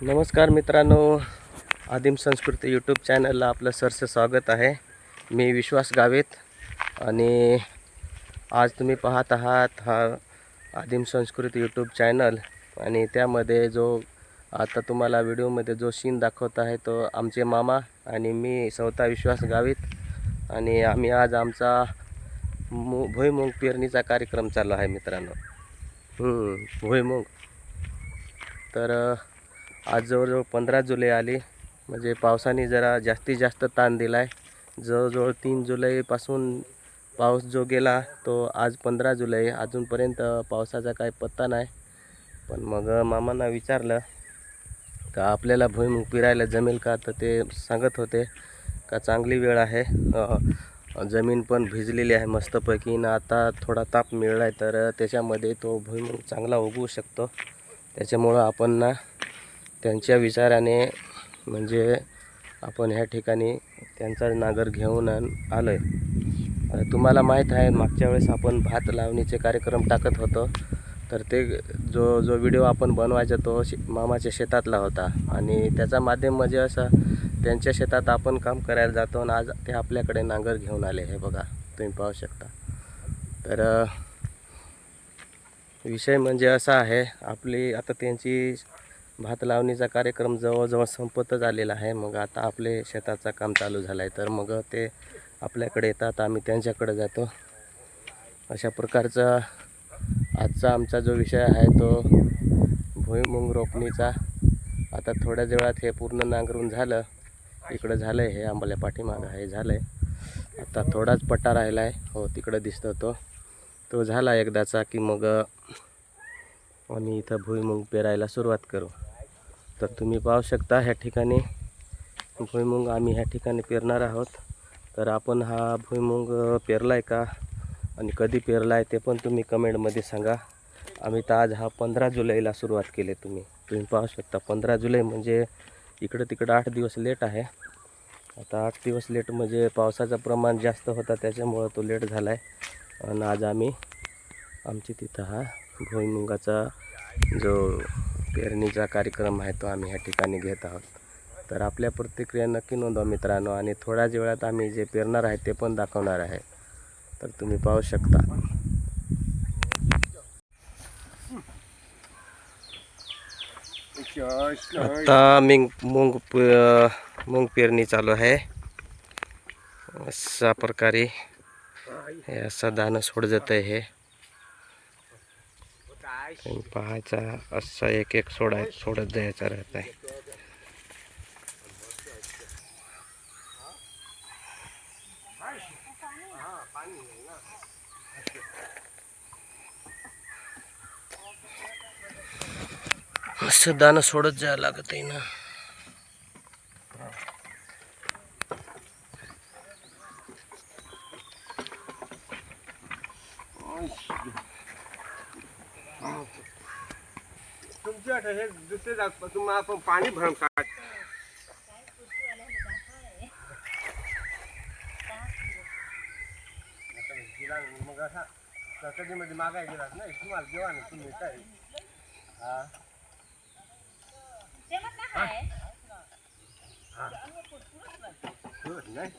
नमस्कार मित्रांनो, आदिम संस्कृती यूट्यूब चॅनलला आपलं सरचं स्वागत आहे। मी विश्वास गावित आणि आज तुम्ही पाहत आहात हा आदिम संस्कृती यूट्यूब चॅनल आणि त्यामध्ये जो आता तुम्हाला व्हिडिओमध्ये जो सीन दाखवत आहे तो आमचे मामा आणि मी स्वतः विश्वास गावित आणि आम्ही आज आमचा भुईमुग पेरणीचा कार्यक्रम चालू आहे मित्रांनो। भुईमुग तर आज जवळजवळ 15 जुलै आली, म्हणजे पावसाने जरा जास्तीत जास्त ताण दिला आहे। जवळजवळ 3 जुलैपासून पाऊस जो गेला तो आज 15 जुलै अजूनपर्यंत पावसाचा काही पत्ता नाही। पण मग मामांना विचारलं का आपल्याला भुईमुग पेरायला जमेल का, तर ते सांगत होते का चांगली वेळ आहे, जमीन पण भिजलेली आहे मस्तपैकी ना, आता थोडा ताप मिळाला आहे तर त्याच्यामध्ये तो भुईमुग चांगला उगवू शकतो। त्याच्यामुळं आपण ना त्यांच्या विचाराने म्हणजे आपण ह्या ठिकाणी त्यांचा नांगर घेऊन आलो आहे। तुम्हाला माहीत आहे मागच्या वेळेस आपण भात लावणीचे कार्यक्रम टाकत होतो, तर ते जो व्हिडिओ आपण बनवायचा तो मामाच्या शेतातला होता आणि त्याचा माध्यम म्हणजे असं त्यांच्या शेतात आपण काम करायला जातो आणि आज ते आपल्याकडे नांगर घेऊन आले, हे बघा तुम्ही पाहू शकता। तर विषय म्हणजे असा आहे, आपली आता त्यांची भात लावणीचा कार्यक्रम जवळजवळ संपतच आलेला आहे। मग आता आपले शेताचं काम चालू झालं आहे, तर मग ते आपल्याकडे येतात, आम्ही त्यांच्याकडे जातो। अशा प्रकारचा आजचा आमचा जो विषय आहे तो भुईमुग रोपणीचा। आता थोड्याच वेळात हे पूर्ण नांगरून झालं, इकडं झालं आहे, हे आंबल्या पाठीमागं हे झालं आहे। आता थोडाच पट्टा राहिला आहे, हो तिकडं दिसतो तो झाला एकदाचा की मग आम्ही इथं भुईमुग पेरायला सुरुवात करू। तर तुम्ही पाहू शकता ह्या ठिकाणी भुईमुग आम्ही ह्या ठिकाणी पेरणार आहोत। तर आपण हा भुईमुग पेरला आहे का आणि कधी पेरला आहे ते पण तुम्ही कमेंटमध्ये सांगा। आम्ही तर आज हा 15 जुलैला सुरुवात केली, तुम्ही पाहू शकता 15 जुलै म्हणजे इकडं तिकडं 8 दिवस लेट आहे। आता 8 दिवस लेट म्हणजे पावसाचं प्रमाण जास्त होता त्याच्यामुळं तो लेट झाला आहे आणि आज आम्ही आमची तिथं हा भुईमुगाचा जो पेरणीचा कार्यक्रम आहे तो आम्ही ह्या ठिकाणी घेत आहोत। तर आपल्या प्रतिक्रिया नक्की नोंदवा मित्रांनो आणि थोड्याच वेळात आम्ही जे पेरणार आहे ते पण दाखवणार आहे, तर तुम्ही पाहू शकता। आता मूग पेरणी चालू आहे। अशा प्रकारे हे असं दाणं सोड जात आहे, हे पाहायचा असा एक एक सोडत जायचा राहत आहे। असं दाणं सोडत जायला लागत आहे ना। तुमच्या हे दुसरे जागपासून आपण पाणी भरून काढ मग असा कधीमध्ये मागाय गेलात नाही तुम्हाला जेव्हा ना तुम्ही काय नाही